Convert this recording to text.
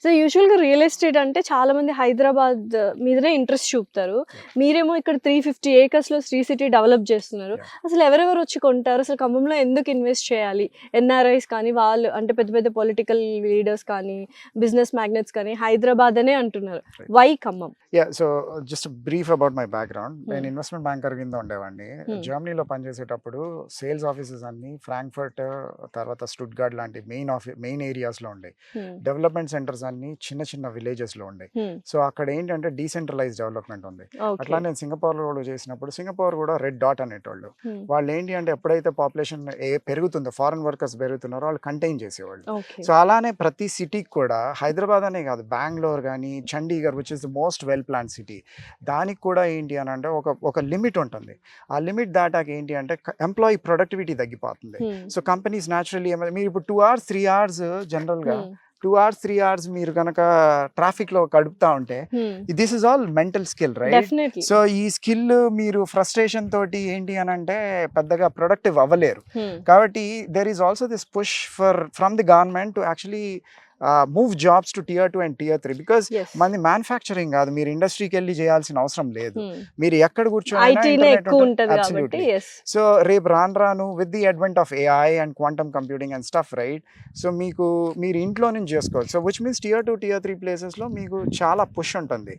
So యూజువల్‌గా real estate అంటే చాలామంది హైదరాబాద్ మీదనే ఇంట్రెస్ట్ చూపుతారు. మీరేమో ఇక్కడ 350 ఏకర్స్‌లో శ్రీ సిటీ డెవలప్ చేస్తున్నారు. Yeah. అసలు ఎవరెవరు వచ్చి కొంటారు? అసలు ఖమ్మంలో ఎందుకు ఇన్వెస్ట్ చేయాలి? ఎన్ఆర్ఐస్ కానీ, వాళ్ళు అంటే పెద్ద పెద్ద పొలిటికల్ లీడర్స్ కానీ, బిజినెస్ మ్యాగ్నెట్స్ కానీ హైదరాబాద్ అనే అంటున్నారు. Right. Why Khammam? So just brief about my background. నేను Hmm. ఇన్వెస్ట్మెంట్ బ్యాంకర్ కింద ఉండేవాడిని. జర్మనీలో పనిచేసేటప్పుడు సేల్స్ ఆఫీసెస్ అన్ని ఫ్రాంక్ఫర్ట్, తర్వాత స్టుట్గార్ట్ లాంటి మెయిన్ ఏరియాస్లో ఉండేవి. హ్మ్. డెవలప్మెంట్ సెంటర్స్ అన్ని చిన్న చిన్న విలేజెస్లో ఉండేవి. హ్మ్. సో అక్కడ ఏంటంటే డీసెంట్రలైజ్ డెవలప్మెంట్ ఉంది. ఓకే. అట్లా నేను సింగపూర్లో కూడా చేసినప్పుడు సింగపూర్ కూడా రెడ్ డాట్ అనేటోళ్ళు. హ్మ్. వాళ్ళు ఏంటి అంటే ఎప్పుడైతే పాపులేషన్ పెరుగుతుందో, ఫారెన్ వర్కర్స్ పెరుగుతున్నారో వాళ్ళు కంటైన్ చేసేవాళ్ళు. ఓకే. సో అలానే ప్రతి సిటీకి కూడా, హైదరాబాద్ అనే కాదు, బెంగళూరు కానీ, Chandigarh which is the most well plan city, దానికి కూడా ఏంటి అని అంటే ఒక లిమిట్ ఉంటుంది. ఆ లిమిట్ దాటాక ఏంటి అంటే ఎంప్లాయీ ప్రొడక్టివిటీ తగ్గిపోతుంది. హ్మ్. సో కంపెనీస్ న్యాచురల్లీ మీరు ఇప్పుడు 2 hours 3 hours జనరల్గా హ్మ్. 2 hours 3 hours మీరు కనుక ట్రాఫిక్లో గడుపుతా ఉంటే, హ్మ్. This is all mental skill, right? Definitely. So ఈ స్కిల్ మీరు ఫ్రస్ట్రేషన్ తోటి ఏంటి అని అంటే పెద్దగా ప్రొడక్టివ్ అవ్వలేరు. హ్మ్. కాబట్టి there is also this push from the government to actually move jobs to tier 2 and tier 3 because Yes. మనది మ్యానుఫ్యాక్చరింగ్ కాదు, మీరు ఇండస్ట్రీకి వెళ్ళి చేయాల్సిన అవసరం లేదు. హ్మ్. మీరు ఎక్కడ ఐటీనే ఎక్కువ ఉంటది కాబట్టి కూర్చొని yes. సో రేపు రాను with the advent of AI and quantum computing and stuff, right? So మీరు ఇంట్లో నుంచి చేసుకోవచ్చు. So which means tier 2 tier 3 ప్లేసెస్లో మీకు చాలా పుష్ ఉంటుంది.